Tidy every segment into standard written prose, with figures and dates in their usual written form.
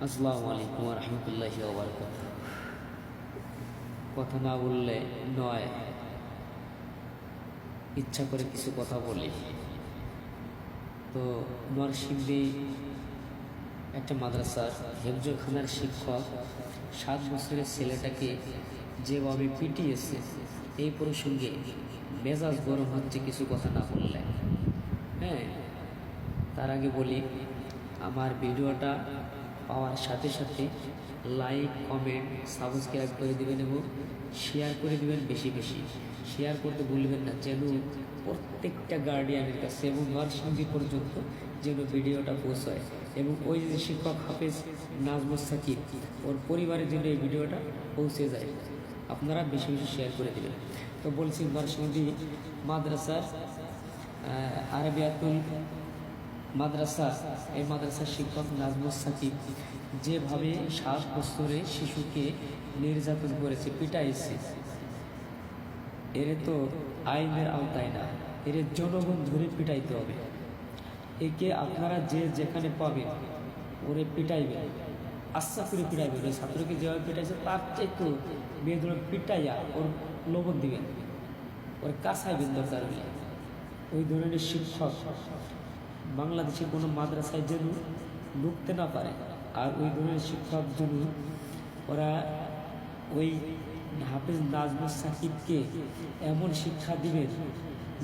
আসসালামু আলাইকুম ওয়া রাহমাতুল্লাহি ওয়া বারাকাতুহু। কথা না বললে নয়, ইচ্ছা করে কিছু কথা বলি। তো নরসিংদী একটা মাদ্রাসার হেফজখানার শিক্ষক 7 বছরের ছেলেটাকে যেভাবে পিটিয়েছে, এই প্রসঙ্গে মেজাজ গরম হচ্ছে কিছু কথা না বললে। হ্যাঁ, তার আগে বলি, আমার ভিডিওটা পাওয়ার সাথে সাথে লাইক, কমেন্ট, সাবস্ক্রাইব করে দেবেন এবং শেয়ার করে দেবেন। বেশি বেশি শেয়ার করতে ভুলবেন না, যেন প্রত্যেকটা গার্ডিয়ানের কাছে এবং নরসিংদী পর্যন্ত যেন ভিডিওটা পৌঁছায়। এবং ওই যে শিক্ষক হাফেজ নাজমুস সাকিব, ওর পরিবারের জন্য এই ভিডিওটা পৌঁছে যায়। আপনারা বেশি বেশি শেয়ার করে দেবেন। তো বলছি, নরসিংদী মাদ্রাসার আরবিয়াতুল মাদ্রাসা, এই মাদ্রাসার শিক্ষক নাজমুস সাকিব যেভাবে 7 বছরের শিশুকে নির্যাতন করেছে, পিটাইছে, এর তো আইনের আওতায় না, এর জনগণ ধরে পিটাইতে হবে। একে আপনারা যে যেখানে পাবেন ওরে পিটাইবেন, আচ্ছা করে পিটাইবেন। ওই ছাত্রকে যেভাবে পিটাইছে তার চাইতে মেয়েদের পিটাইয়া ওর লবণ দিবেন, ওর কাছাইবেন দরকার হলে। ওই ধরনের শিক্ষক বাংলাদেশের কোনো মাদ্রাসায় যেন ঢুকতে না পারে। আর ওই ধরনের শিক্ষক যেন ওরা ওই হাফেজ নাজমুস সাকিবকে এমন শিক্ষা দিবেন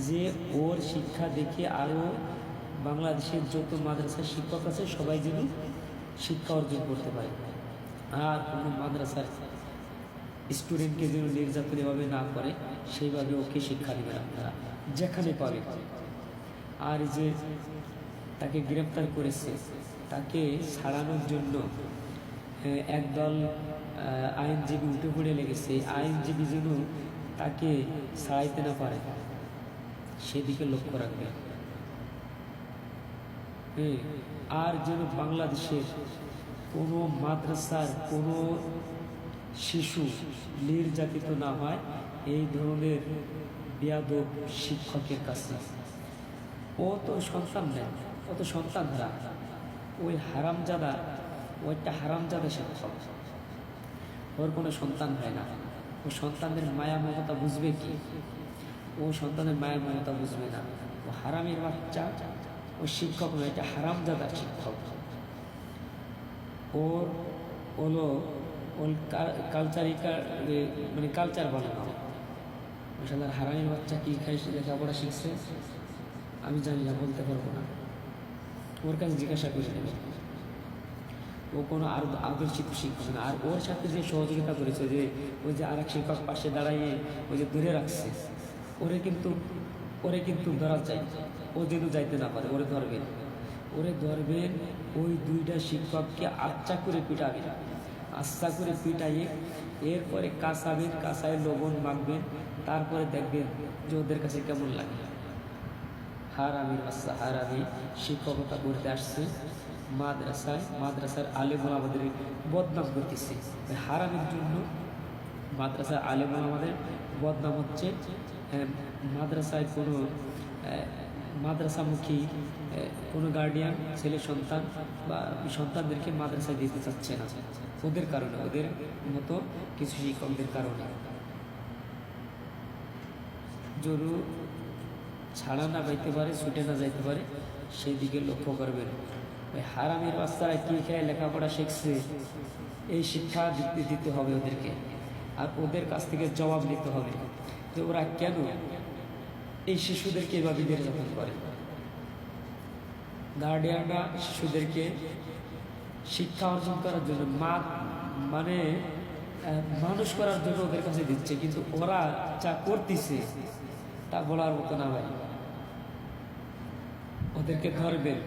যে ওর শিক্ষা দেখে আরও বাংলাদেশের যত মাদ্রাসার শিক্ষক আছে সবাই যেন শিক্ষা অর্জন করতে পারে। আর কোনো মাদ্রাসার স্টুডেন্টকে যেন নির্যাতন এভাবে না করে, সেইভাবে ওকে শিক্ষা দেবেন আপনারা যেখানে পাবেন। আর যে তাকে গ্রেপ্তার করেছে, তাকে ছাড়ানোর জন্য একদল আইনজীবী উঠে পড়ে লেগেছে। আইনজীবী যেন তাকে ছাড়াইতে না পারে, সেদিকে লক্ষ্য রাখবে। আর যেন বাংলাদেশের কোনো মাদ্রাসার কোনো শিশু নির্যাতিত না হয় এই ধরনের বেয়াদব শিক্ষকের কাছে। ও তো সন্তান নেয়, ও তো সন্তান হারা। ওই হারামজাদা, ওইটা হারামজাদা শিক্ষক, ওর কোনো সন্তান হয় না। ও সন্তানের মায়া মমতা বুঝবে কি? ও সন্তানের মায়া মমতা বুঝবে না। ও হারামের বাচ্চা, ও শিক্ষক নয়, এটা হারামজাদা শিক্ষক। ওর হলো ওর মানে কালচার বানানো। ওসালার হারামের বাচ্চা কী খাই লেখাপড়া শিখছে আমি জানি না, বলতে পারবো না। ওর কাছে জিজ্ঞাসা করে নেবে। ও কোনো আদর্শিত শিক্ষক না। আর ওর সাথে যে সহযোগিতা করেছে, যে ওই যে আরেক শিক্ষক পাশে দাঁড়াইয়ে ওই যে ধরে রাখছে, ওরে কিন্তু ধরা যায়। ও যেন যাইতে না পারে, ওরে ধরবেন। ওই 2টা শিক্ষককে আচ্ছা করে পিটাবেন, আচ্ছা করে পিটাইয়ে এরপরে কাঁচায় লবণ মাখবেন। তারপরে দেখবেন যে ওদের কাছে কেমন লাগে। হারামির বাচ্চা, হারামি শিক্ষকতা করতে আসছে মাদ্রাসার আলেম আমাদের বদনাম করতেছে। হারামির জন্য মাদ্রাসার আলেম আমাদের বদনাম হচ্ছে। মাদ্রাসায় কোনো মাদ্রাসামুখী কোনো গার্ডিয়ান ছেলে সন্তান বা সন্তানদেরকে মাদ্রাসায় দিতে চাচ্ছে না, ওদের কারণে, ওদের মতো কিছু শিক্ষকদের কারণে। যদি ছাড়া না পাইতে পারে, ছুটে না যাইতে পারে, সেই দিকে লক্ষ্য করবেন। ওই হারামের বাচ্চারা কী খেয়ে লেখাপড়া শিখছে, এই শিক্ষা দিতে হবে ওদেরকে। আর ওদের কাছ থেকে জবাব নিতে হবে যে ওরা কেন এই শিশুদেরকে এভাবে নির্যাতন করে। গার্ডিয়ানরা শিশুদেরকে শিক্ষা অর্জন করার জন্য মানে মানুষ করার জন্য ওদের কাছে দিচ্ছে, কিন্তু ওরা যা করতেছে তা বলার মতো না ভাই। ওদেরকে ধরবেন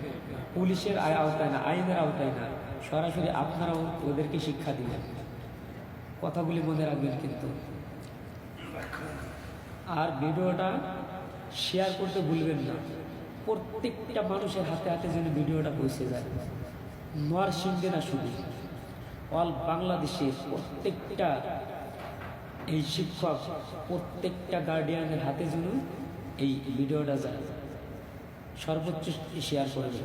পুলিশের আওতায় না, আইনের আওতায় না, সরাসরি আপনারাও ওদেরকে শিক্ষা দিবেন। কথাগুলি মনে রাখবেন কিন্তু। আর ভিডিওটা শেয়ার করতে ভুলবেন না, প্রত্যেকটা মানুষের হাতে হাতে যেন ভিডিওটা পৌঁছে যায়। নরসিংদী না, শুধু অল বাংলাদেশের প্রত্যেকটা এই শিক্ষক, প্রত্যেকটা গার্ডিয়ানের হাতে যেন এই ভিডিওটা যায়। সর্বোচ্চ শেয়ার করবে।